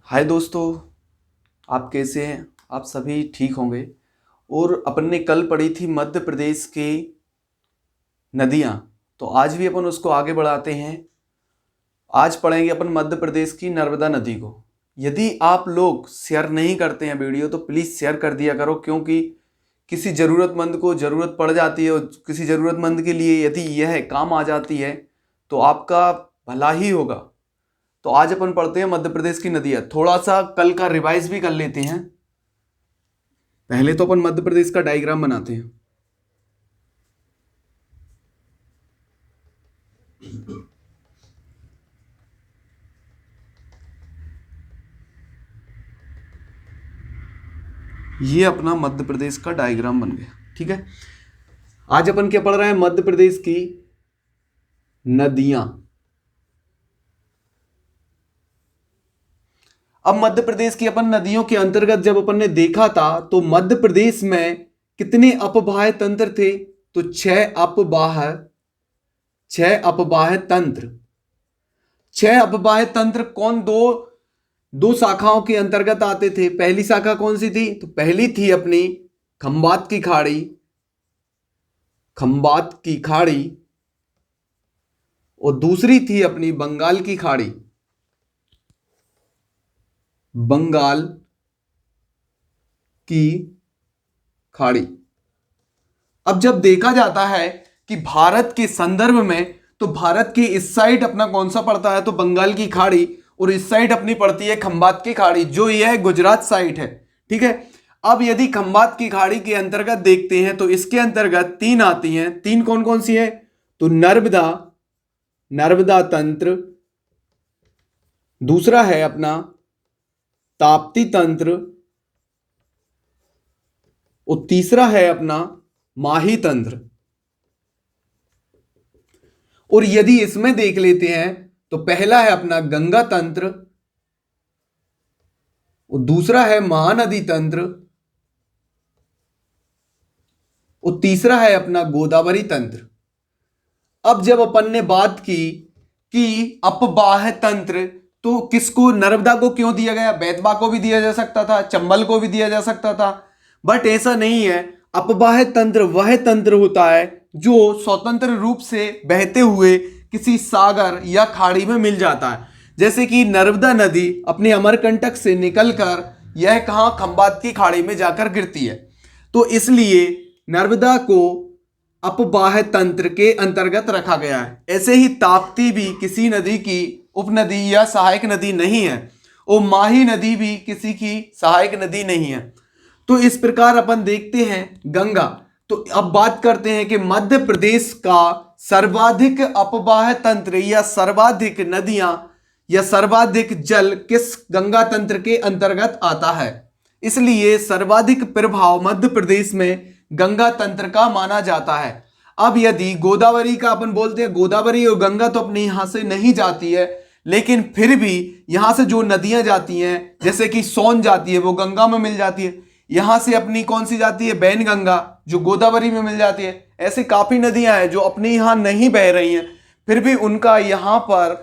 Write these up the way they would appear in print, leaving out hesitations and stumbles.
हाय दोस्तों, आप कैसे हैं। आप सभी ठीक होंगे। और अपन ने कल पढ़ी थी मध्य प्रदेश की नदियाँ, तो आज भी अपन उसको आगे बढ़ाते हैं। आज पढ़ेंगे अपन मध्य प्रदेश की नर्मदा नदी को। यदि आप लोग शेयर नहीं करते हैं वीडियो तो प्लीज़ शेयर कर दिया करो, क्योंकि किसी ज़रूरतमंद को ज़रूरत पड़ जाती है और किसी ज़रूरतमंद के लिए यदि यह काम आ जाती है तो आपका भला ही होगा। तो आज अपन पढ़ते हैं मध्य प्रदेश की नदियाँ। थोड़ा सा कल का रिवाइज भी कर लेते हैं। पहले तो अपन मध्य प्रदेश का डायग्राम बनाते हैं। ये अपना मध्य प्रदेश का डायग्राम बन गया। ठीक है, आज अपन क्या पढ़ रहे हैं? मध्य प्रदेश की नदियां। अब मध्य प्रदेश की अपन नदियों के अंतर्गत जब अपन ने देखा था तो मध्य प्रदेश में कितने अपवाह तंत्र थे? तो छह अपवाह तंत्र। छह अपवाह तंत्र कौन? दो शाखाओं के अंतर्गत आते थे। पहली शाखा कौन सी थी? तो पहली थी अपनी खंबात की खाड़ी। और दूसरी थी अपनी बंगाल की खाड़ी। बंगाल की खाड़ी। अब जब देखा जाता है कि भारत के संदर्भ में, तो भारत के इस साइड अपना कौन सा पड़ता है? तो बंगाल की खाड़ी। और इस साइड अपनी पड़ती है खंबात की खाड़ी, जो यह गुजरात साइड है। ठीक है, अब यदि खंबात की खाड़ी के अंतर्गत देखते हैं तो इसके अंतर्गत तीन आती हैं। तीन कौन कौन सी है? तो नर्मदा तंत्र, दूसरा है अपना ताप्ती तंत्र, और तीसरा है अपना माही तंत्र। और यदि इसमें देख लेते हैं तो पहला है अपना गंगा तंत्र, और दूसरा है महानदी तंत्र, और तीसरा है अपना गोदावरी तंत्र। अब जब अपन ने बात की कि अपवाह तंत्र, तो किसको? नर्मदा को क्यों दिया गया? बेतवा को भी दिया जा सकता था, चंबल को भी दिया जा सकता था, बट ऐसा नहीं है। अपवाह तंत्र वह तंत्र होता है जो स्वतंत्र रूप से बहते हुए किसी सागर या खाड़ी में मिल जाता है। जैसे कि नर्मदा नदी अपने अमरकंटक से निकलकर यह कहां? खंबात की खाड़ी में जाकर गिरती है। तो इसलिए नर्मदा को अपवाह तंत्र के अंतर्गत रखा गया है। ऐसे ही ताप्ती भी किसी नदी की उपनदी या सहायक नदी नहीं है, और माही नदी भी किसी की सहायक नदी नहीं है। तो इस प्रकार अपन देखते हैं गंगा। तो अब बात करते हैं कि मध्य प्रदेश का सर्वाधिक अपवाह तंत्र या सर्वाधिक नदियां या सर्वाधिक जल किस गंगा तंत्र के अंतर्गत आता है। इसलिए सर्वाधिक प्रभाव मध्य प्रदेश में गंगा तंत्र का माना जाता है। अब यदि गोदावरी का अपन बोलते हैं, गोदावरी और गंगा तो अपने यहां से नहीं जाती है, लेकिन फिर भी यहां से जो नदियां जाती हैं, जैसे कि सोन जाती है, वो गंगा में मिल जाती है। यहां से अपनी कौन सी जाती है? बैनगंगा, जो गोदावरी में मिल जाती है। ऐसे काफी नदियां हैं जो अपने यहां नहीं बह रही हैं, फिर भी उनका यहां पर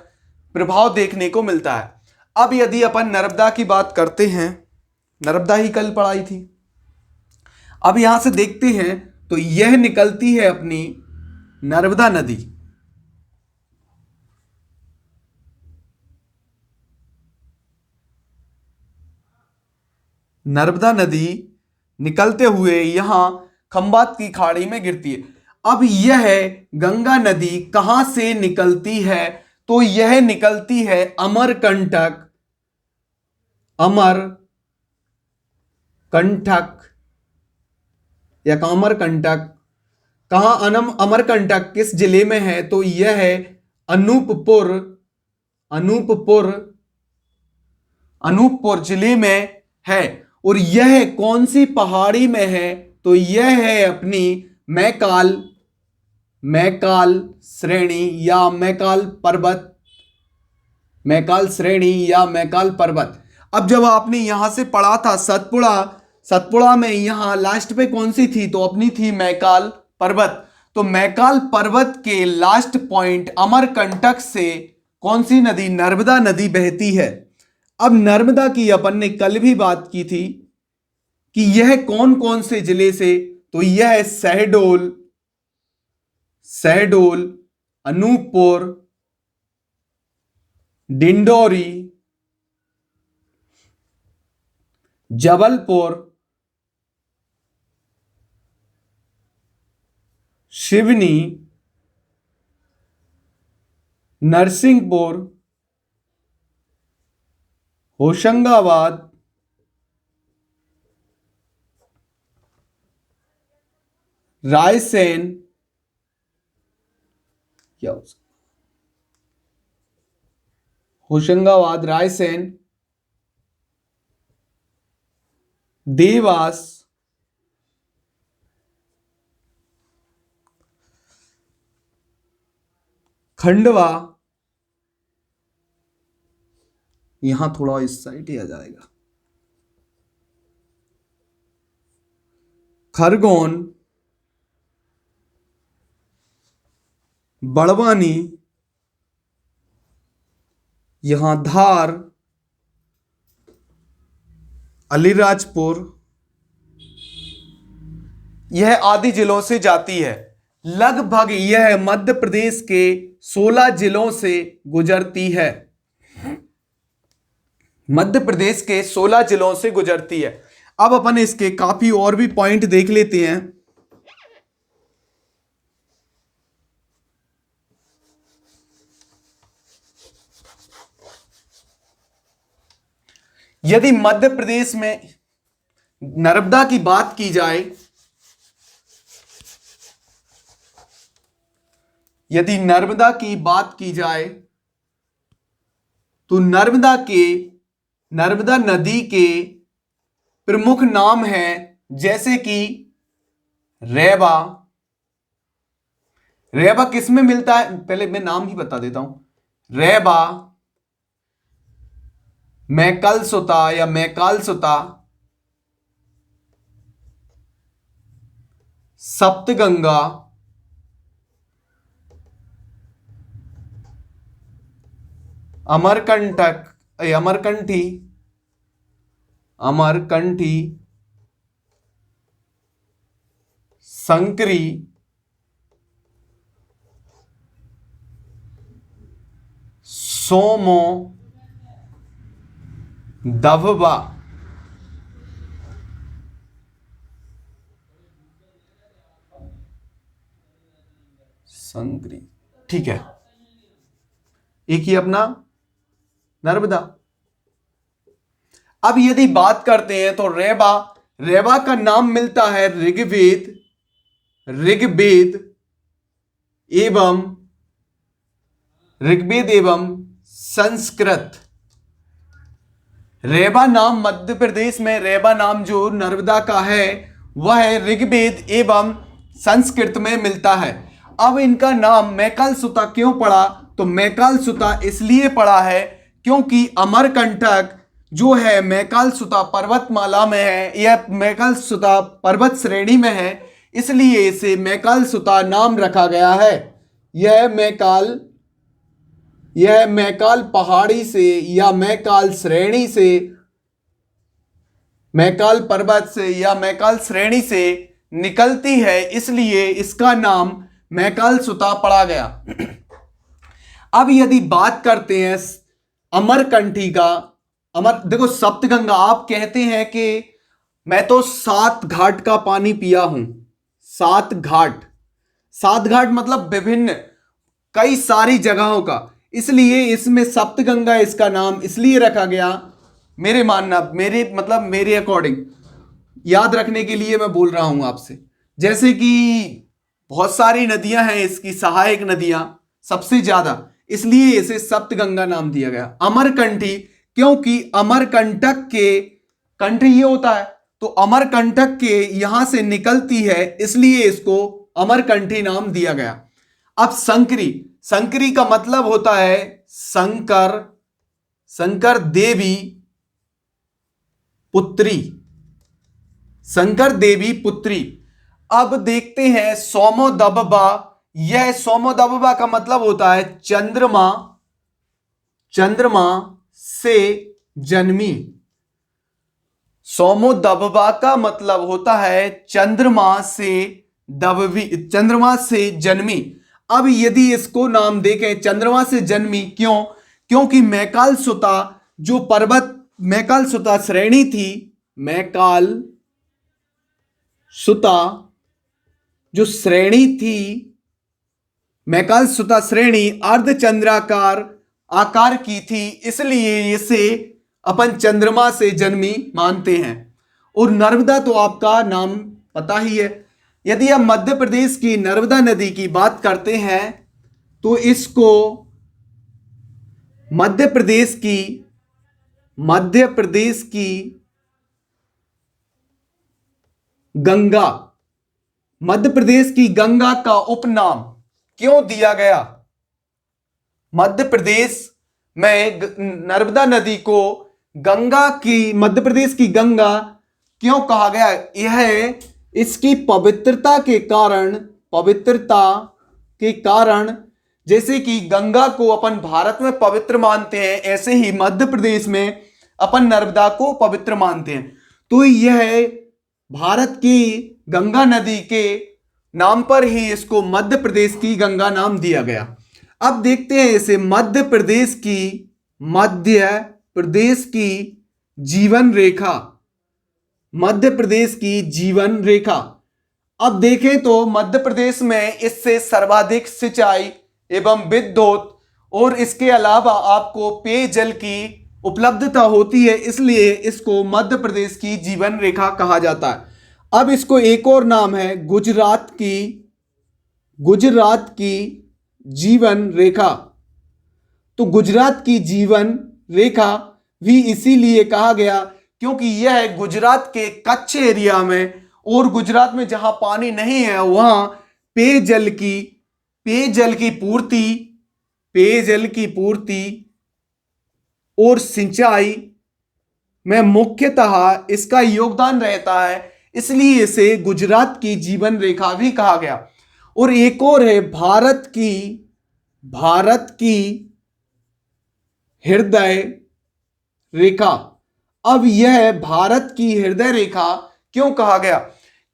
प्रभाव देखने को मिलता है। अब यदि अपन नर्मदा की बात करते हैं, नर्मदा ही कल पढ़ाई थी। अब यहां से देखते हैं तो यह निकलती है अपनी नर्मदा नदी। नर्मदा नदी निकलते हुए यहां खंबात की खाड़ी में गिरती है। अब यह गंगा नदी कहां से निकलती है? तो यह निकलती है अमरकंटक या अमरकंटक। कहां? अमरकंटक किस जिले में है? तो यह है अनूपपुर जिले में है। और यह कौन सी पहाड़ी में है? तो यह है अपनी मैकाल श्रेणी या मैकाल पर्वत। अब जब आपने यहां से पढ़ा था सतपुड़ा में यहां लास्ट पे कौन सी थी? तो अपनी थी मैकाल पर्वत। तो मैकाल पर्वत के लास्ट पॉइंट अमरकंटक से कौन सी नदी? नर्मदा नदी बहती है। अब नर्मदा की अपन ने कल भी बात की थी कि यह कौन कौन से जिले से, तो यह है शहडोल, शहडोल, अनूपपुर, डिंडोरी, जबलपुर, सिवनी, नरसिंहपुर, होशंगाबाद, रायसेन, क्या हो सकता, होशंगाबाद, रायसेन, देवास, खंडवा, यहां थोड़ा इस साइड ही आ जाएगा, खरगोन, बड़वानी, यहां धार, अलीराजपुर, यह आदि जिलों से जाती है। लगभग यह मध्य प्रदेश के 16 जिलों से गुजरती है, मध्य प्रदेश के 16 जिलों से गुजरती है। अब अपन इसके काफी और भी पॉइंट देख लेते हैं। यदि मध्य प्रदेश में नर्मदा की बात की जाए, यदि नर्मदा की बात की जाए तो नर्मदा नदी के प्रमुख नाम हैं, जैसे कि रेवा। रेवा किस में मिलता है, पहले मैं नाम ही बता देता हूं। रेवा, मैकलसुता या मैकालसुता, सप्तगंगा, अमरकंटक, अमरकंठी, अमरकंठी, संकरी, सोमो, दभवा, संकरी। ठीक है, एक ही अपना नर्मदा। अब यदि बात करते हैं तो रेवा का नाम मिलता है ऋग्वेद एवं संस्कृत। रेवा नाम मध्य प्रदेश में, रेवा नाम जो नर्मदा का है वह ऋग्वेद एवं संस्कृत में मिलता है। अब इनका नाम मैकालसुता क्यों पड़ा, तो मैकालसुता इसलिए पड़ा है क्योंकि अमरकंटक जो है मैकालसुता पर्वतमाला में है, यह मैकालसुता पर्वत श्रेणी में है, इसलिए इसे मैकालसुता नाम रखा गया है। यह मैकाल पहाड़ी से या मैकाल श्रेणी से, मैकाल पर्वत से या मैकाल श्रेणी से निकलती है, इसलिए इसका नाम मैकालसुता पड़ा गया। अब यदि बात करते हैं अमरकंठी का, देखो सप्तगंगा, आप कहते हैं कि मैं तो 7 घाट का पानी पिया हूं। 7 घाट मतलब विभिन्न कई सारी जगहों का, इसलिए इसमें सप्तगंगा इसका नाम इसलिए रखा गया। मेरे अकॉर्डिंग याद रखने के लिए मैं बोल रहा हूं आपसे। जैसे कि बहुत सारी नदियां हैं इसकी, सहायक नदियां सबसे ज्यादा, इसलिए इसे सप्तगंगा नाम दिया गया। अमरकंठी क्योंकि अमरकंटक के, कंठ ये होता है तो अमरकंटक के यहां से निकलती है, इसलिए इसको अमरकंठी नाम दिया गया। अब संकरी का मतलब होता है शंकर देवी पुत्री। अब देखते हैं सोमोदबबा। यह सोमोदबबा का मतलब होता है चंद्रमा से जन्मी। सोमोदभवा का मतलब होता है चंद्रमा से दबवी, चंद्रमा से जन्मी। अब यदि इसको नाम देखें चंद्रमा से जन्मी, क्यों? क्योंकि मैकाल सुता जो पर्वत, मैकाल सुता श्रेणी थी, मैकाल सुता जो श्रेणी थी, मैकाल सुता श्रेणी अर्धचंद्राकार आकार की थी, इसलिए इसे अपन चंद्रमा से जन्मी मानते हैं। और नर्मदा तो आपका नाम पता ही है। यदि हम मध्य प्रदेश की नर्मदा नदी की बात करते हैं तो इसको मध्य प्रदेश की गंगा, मध्य प्रदेश की गंगा का उपनाम क्यों दिया गया? मध्य प्रदेश में नर्मदा नदी को गंगा की, मध्य प्रदेश की गंगा क्यों कहा गया? यह इसकी पवित्रता के कारण, जैसे कि गंगा को अपन भारत में पवित्र मानते हैं, ऐसे ही मध्य प्रदेश में अपन नर्मदा को पवित्र मानते हैं। तो यह भारत की गंगा नदी के नाम पर ही इसको मध्य प्रदेश की गंगा नाम दिया गया। अब देखते हैं इसे मध्य प्रदेश की जीवन रेखा, मध्य प्रदेश की जीवन रेखा। अब देखें तो मध्य प्रदेश में इससे सर्वाधिक सिंचाई एवं विद्युत और इसके अलावा आपको पेयजल की उपलब्धता होती है, इसलिए इसको मध्य प्रदेश की जीवन रेखा कहा जाता है। अब इसको एक और नाम है गुजरात की जीवन रेखा। तो गुजरात की जीवन रेखा भी इसीलिए कहा गया क्योंकि यह गुजरात के कच्छ एरिया में और गुजरात में जहां पानी नहीं है वहां पेयजल की पूर्ति और सिंचाई में मुख्यतः इसका योगदान रहता है, इसलिए इसे गुजरात की जीवन रेखा भी कहा गया। और एक और है भारत की हृदय रेखा। अब यह भारत की हृदय रेखा क्यों कहा गया?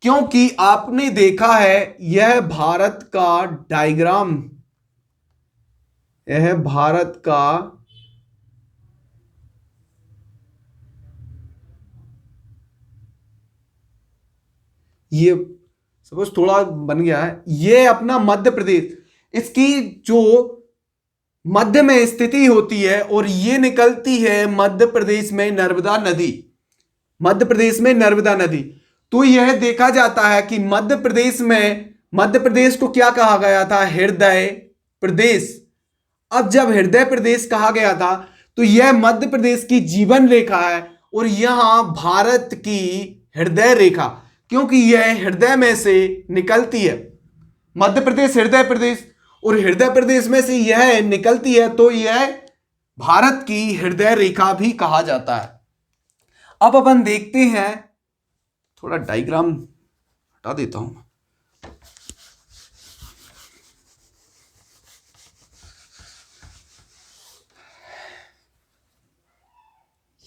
क्योंकि आपने देखा है यह भारत का डायग्राम, यह भारत का ये सपोज थोड़ा बन गया है, ये अपना मध्य प्रदेश, इसकी जो मध्य में स्थिति होती है और ये निकलती है मध्य प्रदेश में नर्मदा नदी। तो यह देखा जाता है कि मध्य प्रदेश को क्या कहा गया था? हृदय प्रदेश। अब जब हृदय प्रदेश कहा गया था तो यह मध्य प्रदेश की जीवन रेखा है और यहां भारत की हृदय रेखा, क्योंकि यह हृदय में से निकलती है, मध्य प्रदेश हृदय प्रदेश, और हृदय प्रदेश में से यह निकलती है, तो यह भारत की हृदय रेखा भी कहा जाता है। अब अपन देखते हैं, थोड़ा डायग्राम हटा देता हूं।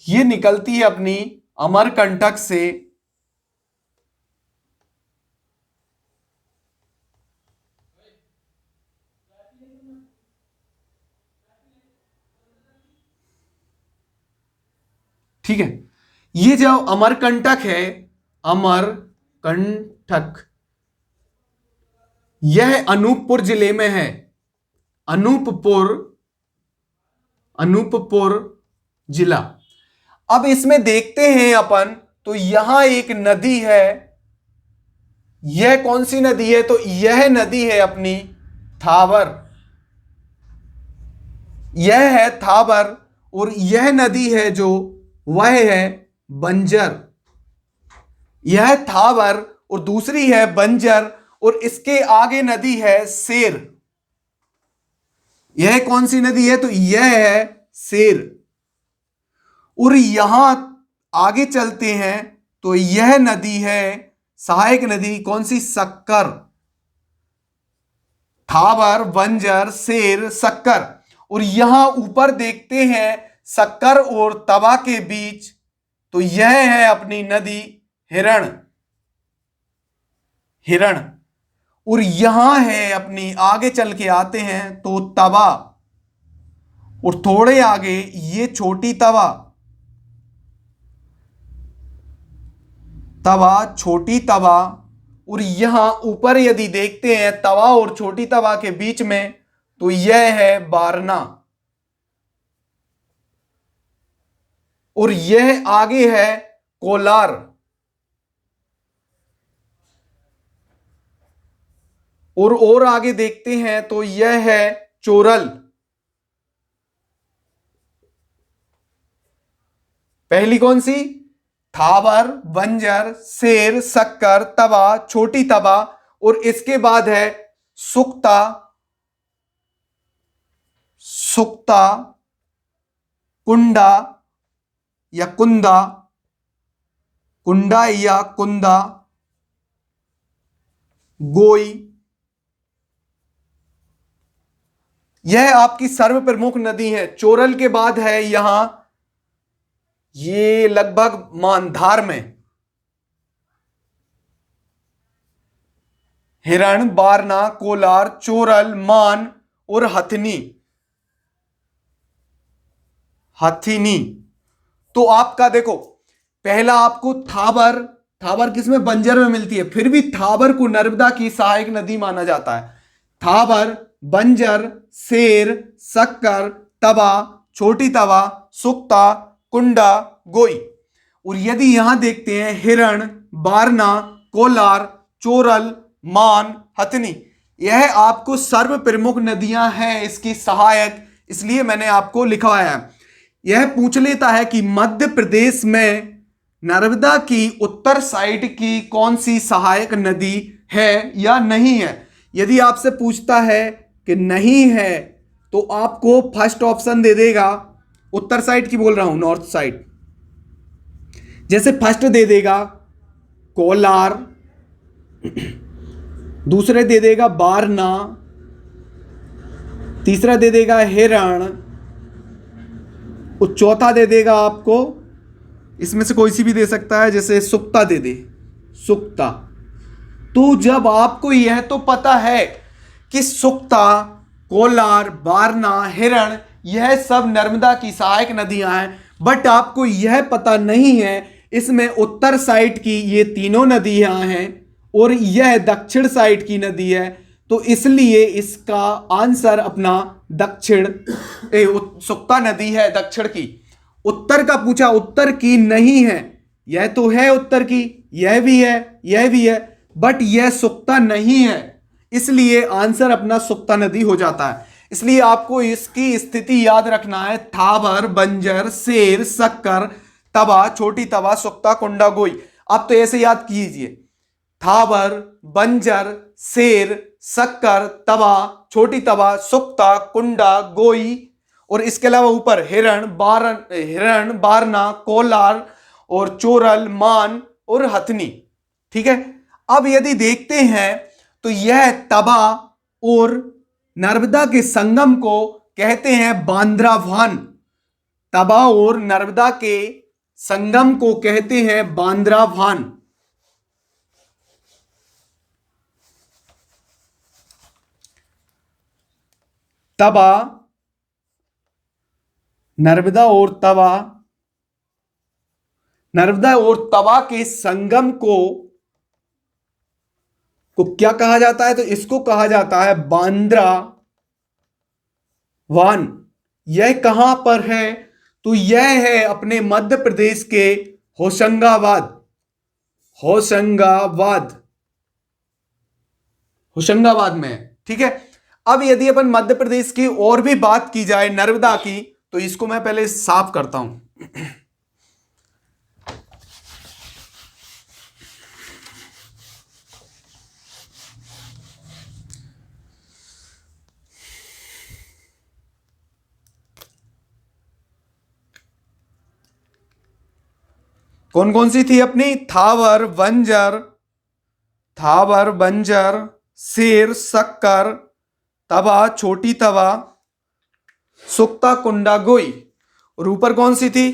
ये निकलती है अपनी अमरकंटक से, ठीक है। ये जो अमरकंटक है, अमरकंटक, यह अनूपपुर जिले में है। अनूपपुर जिला। अब इसमें देखते हैं अपन, तो यहां एक नदी है। यह कौन सी नदी है? तो यह नदी है अपनी थाबर। यह है थाबर और यह नदी है जो वह है बंजर। यह थाबर और दूसरी है बंजर और इसके आगे नदी है सेर। यह कौन सी नदी है? तो यह है सेर। और यहां आगे चलते हैं तो यह नदी है सहायक नदी, कौन सी? सक्कर। थाबर, बंजर, सेर, सक्कर। और यहां ऊपर देखते हैं शक्कर और तवा के बीच, तो यह है अपनी नदी हिरण। हिरण। और यहां है अपनी, आगे चल के आते हैं तो तवा, और थोड़े आगे ये छोटी तवा, तवा छोटी तवा, और यहां ऊपर यदि देखते हैं तवा और छोटी तवा के बीच में, तो यह है बारना। और यह आगे है कोलार। और आगे देखते हैं तो यह है चोरल। पहली कौन सी? थावर, बंजर, शेर, शक्कर, तवा, छोटी तवा, और इसके बाद है सुक्ता, सुक्ता, कुंडा या कुंदा, कुंडा या कुंदा, गोई। यह आपकी सर्व प्रमुख नदी है। चोरल के बाद है यहां, ये लगभग मानधार में, हिरण, बारना, कोलार, चोरल, मान और हथनी। हथिनी। तो आपका देखो, पहला आपको थाबर, थाबर किसमें? बंजर में मिलती है, फिर भी थाबर को नर्मदा की सहायक नदी माना जाता है। थाबर, बंजर, शेर, शक्कर, तवा, छोटी तवा, सुक्ता, कुंडा, गोई। और यदि यहां देखते हैं हिरण, बारना, कोलार, चोरल, मान, हथनी, यह आपको सर्व प्रमुख नदियां हैं इसकी सहायक, इसलिए मैंने आपको लिखवाया है। यह पूछ लेता है कि मध्य प्रदेश में नर्मदा की उत्तर साइड की कौन सी सहायक नदी है या नहीं है। यदि आपसे पूछता है कि नहीं है, तो आपको फर्स्ट ऑप्शन दे देगा, उत्तर साइड की बोल रहा हूं, नॉर्थ साइड, जैसे फर्स्ट दे देगा कोलार, दूसरे दे देगा बारना, तीसरा दे देगा हिरण, और चौथा दे देगा आपको, इसमें से कोई सी भी दे सकता है, जैसे सुक्ता दे दे, सुक्ता। तो जब आपको यह तो पता है कि सुक्ता, कोलार, बारना, हिरण यह सब नर्मदा की सहायक नदियां हैं, बट आपको यह पता नहीं है इसमें उत्तर साइड की ये तीनों नदियां हैं और यह दक्षिण साइड की नदी है, तो इसलिए इसका आंसर अपना दक्षिण, सुक्ता नदी है दक्षिण की। उत्तर का पूछा, उत्तर की नहीं है, यह तो है उत्तर की, यह भी है, यह भी है, बट यह सुक्ता नहीं है, इसलिए आंसर अपना सुक्ता नदी हो जाता है। इसलिए आपको इसकी स्थिति याद रखना है, थाबर, बंजर, शेर, शक्कर, तवा, छोटी तवा, सुक्ता, कुंडा, गोई। आप तो ऐसे याद कीजिए, थाबर, बंजर, शेर, शक्कर, तवा, छोटी तवा, सुक्ता, कुंडा, गोई, और इसके अलावा ऊपर हिरण, बारना, कोलार और चोरल, मान और हथनी। ठीक है। अब यदि देखते हैं तो यह तवा और नर्मदा के संगम को कहते हैं बांद्राभान। तवा और नर्मदा के संगम को कहते हैं बांद्राभान। तवा, नर्मदा और तवा के संगम को क्या कहा जाता है? तो इसको कहा जाता है बांद्राभान। यह कहां पर है? तो यह है अपने मध्य प्रदेश के होशंगाबाद में। ठीक है। अब यदि अपन मध्य प्रदेश की और भी बात की जाए नर्मदा की, तो इसको मैं पहले साफ करता हूं। कौन कौन सी थी अपनी? थावर, बंजर, शेर, शक्कर, तवा, छोटी तवा, सुक्ता, कुंडा, गोई। और ऊपर कौन सी थी?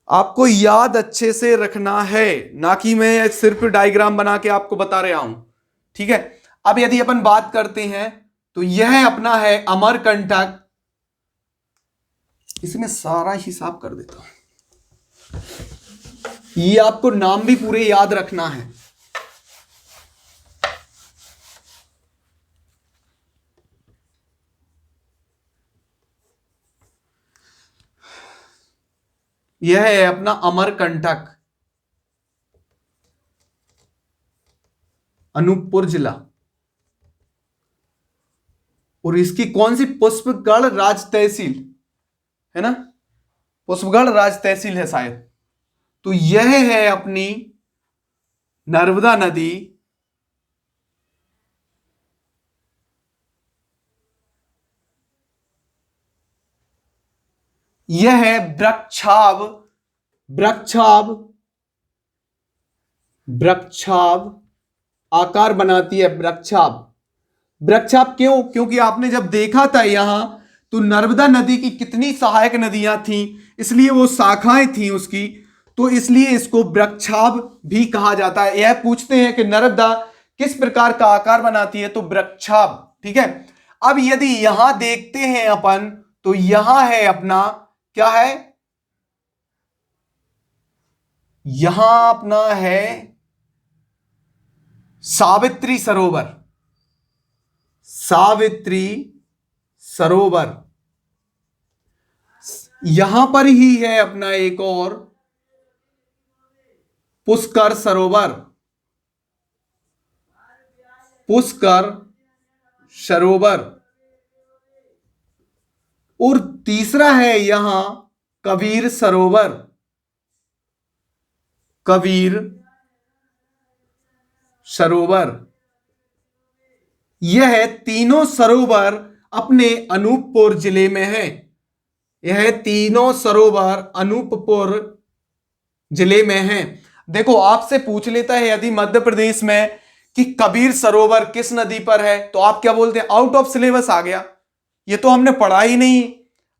आपको याद अच्छे से रखना है, ना कि मैं सिर्फ डायग्राम बना के आपको बता रहा हूं। ठीक है, अब यदि अपन बात करते हैं तो यह अपना है अमरकंटक। इसमें सारा हिसाब कर देता हूं, ये आपको नाम भी पूरे याद रखना है। यह है अपना अमरकंटक, अनूपपुर जिला। और इसकी कौन सी? पुष्पगढ़ राज तहसील है ना, पुष्पगढ़ राज तहसील है शायद। तो यह है अपनी नर्मदा नदी, यह है वृक्षाभ। वृक्षाभ, वृक्षाभ आकार बनाती है वृक्षाभ। वृक्षाभ क्यों? क्योंकि आपने जब देखा था यहां तो नर्मदा नदी की कितनी सहायक नदियां थीं, इसलिए वो शाखाएं थीं उसकी, तो इसलिए इसको वृक्षाभ भी कहा जाता है। यह पूछते हैं कि नर्मदा किस प्रकार का आकार बनाती है, तो वृक्षाभ। ठीक है, अब यदि यहां देखते हैं अपन तो यहां है अपना, क्या है? यहां अपना है सावित्री सरोवर। सावित्री सरोवर। यहां पर ही है अपना एक और पुष्कर सरोवर। पुष्कर सरोवर। और तीसरा है यहां कबीर सरोवर। कबीर सरोवर। यह तीनों सरोवर अपने अनूपपुर जिले में है। यह तीनों सरोवर अनूपपुर जिले में है। देखो, आपसे पूछ लेता है यदि मध्य प्रदेश में कि कबीर सरोवर किस नदी पर है, तो आप क्या बोलते हैं? आउट ऑफ सिलेबस आ गया, ये तो हमने पढ़ा ही नहीं।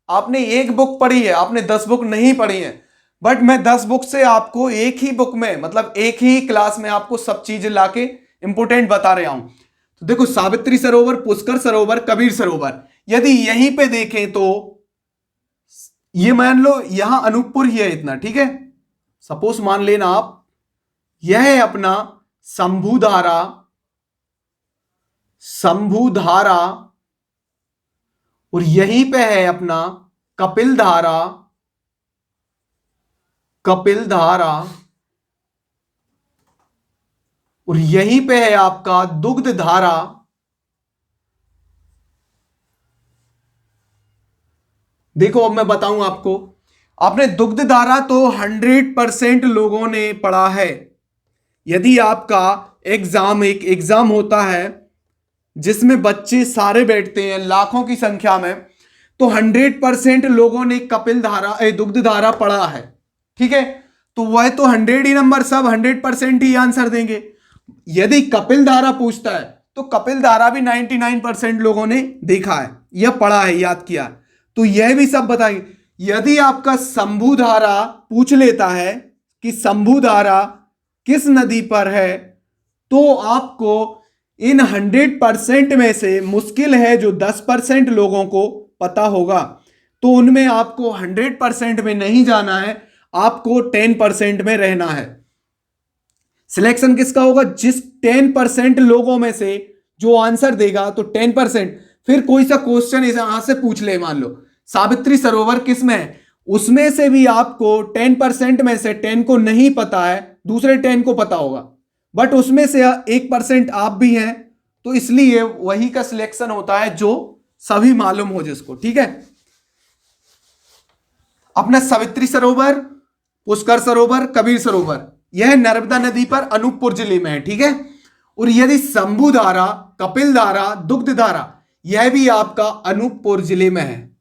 आपने एक बुक पढ़ी है, आपने 10 बुक नहीं पढ़ी है। बट मैं 10 बुक से आपको एक ही बुक में, मतलब एक ही क्लास में आपको सब चीजें लाके इंपोर्टेंट बता रहा हूं। तो देखो, सावित्री सरोवर, पुष्कर सरोवर, कबीर सरोवर, यदि यहीं पे देखें तो ये मान लो यहां अनूपपुर ही है इतना। ठीक है, सपोज मान लेना आप, यह है अपना शंभुधारा। शंभुधारा। और यहीं पे है अपना कपिल धारा। कपिल धारा। और यहीं पे है आपका दुग्ध धारा। देखो, अब मैं बताऊं आपको, आपने दुग्ध धारा तो 100% लोगों ने पढ़ा है। यदि आपका एक एग्जाम होता है जिसमें बच्चे सारे बैठते हैं लाखों की संख्या में, तो 100% लोगों ने कपिल धारा दुग्ध धारा पढ़ा है। ठीक है, तो वह तो 100 ही नंबर, सब 100% ही आंसर देंगे। यदि कपिल धारा पूछता है तो कपिल धारा भी 99% लोगों ने देखा है या पढ़ा है, याद किया। तो यह भी सब बताएंगे। यदि आपका शंभु धारा पूछ लेता है कि शंभु धारा किस नदी पर है, तो आपको इन 100% में से मुश्किल है जो 10% लोगों को पता होगा। तो उनमें आपको 100% में नहीं जाना है, आपको 10% में रहना है। सिलेक्शन किसका होगा? जिस 10% लोगों में से जो आंसर देगा, तो 10%। फिर कोई सा क्वेश्चन यहां से पूछ ले, मान लो सावित्री सरोवर किस में है, उसमें से भी आपको 10% में से 10 को नहीं पता है, दूसरे 10 को पता होगा, बट उसमें से 1% आप भी हैं, तो इसलिए वही का सिलेक्शन होता है जो सभी मालूम हो जिसको। ठीक है, अपना सावित्री सरोवर, पुष्कर सरोवर, कबीर सरोवर, यह नर्मदा नदी पर अनूपपुर जिले में है। ठीक है, और यदि शंभु धारा, कपिल धारा, दुग्ध धारा, यह भी आपका अनूपपुर जिले में है।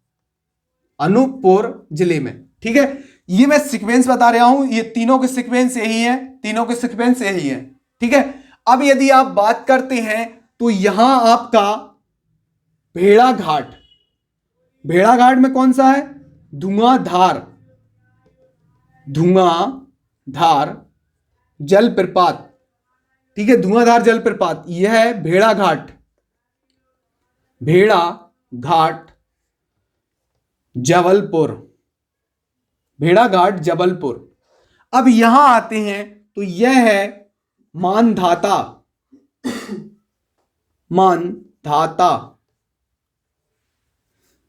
अनूपपुर जिले में। ठीक है, ये मैं सीक्वेंस बता रहा हूं, ये तीनों के सीक्वेंस यही है, तीनों के सीक्वेंस यही है। ठीक है, अब यदि आप बात करते हैं तो यहां आपका भेड़ाघाट। भेड़ाघाट में कौन सा है? धुआंधार, धुआंधार जलप्रपात, ठीक है, धुआंधार जलप्रपात यह है भेड़ाघाट, भेड़ाघाट जबलपुर, भेड़ाघाट जबलपुर। अब यहां आते हैं तो यह है मानधाता, मानधाता,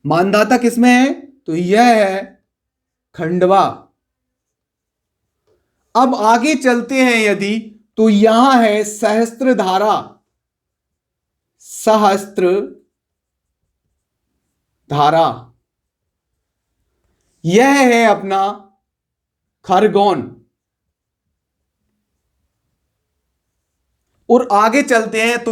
मानधाता किसमें है तो यह है खंडवा। अब आगे चलते हैं यदि तो यहां है सहस्त्रधारा, सहस्त्र धारा, यह है अपना खरगोन। और आगे चलते हैं तो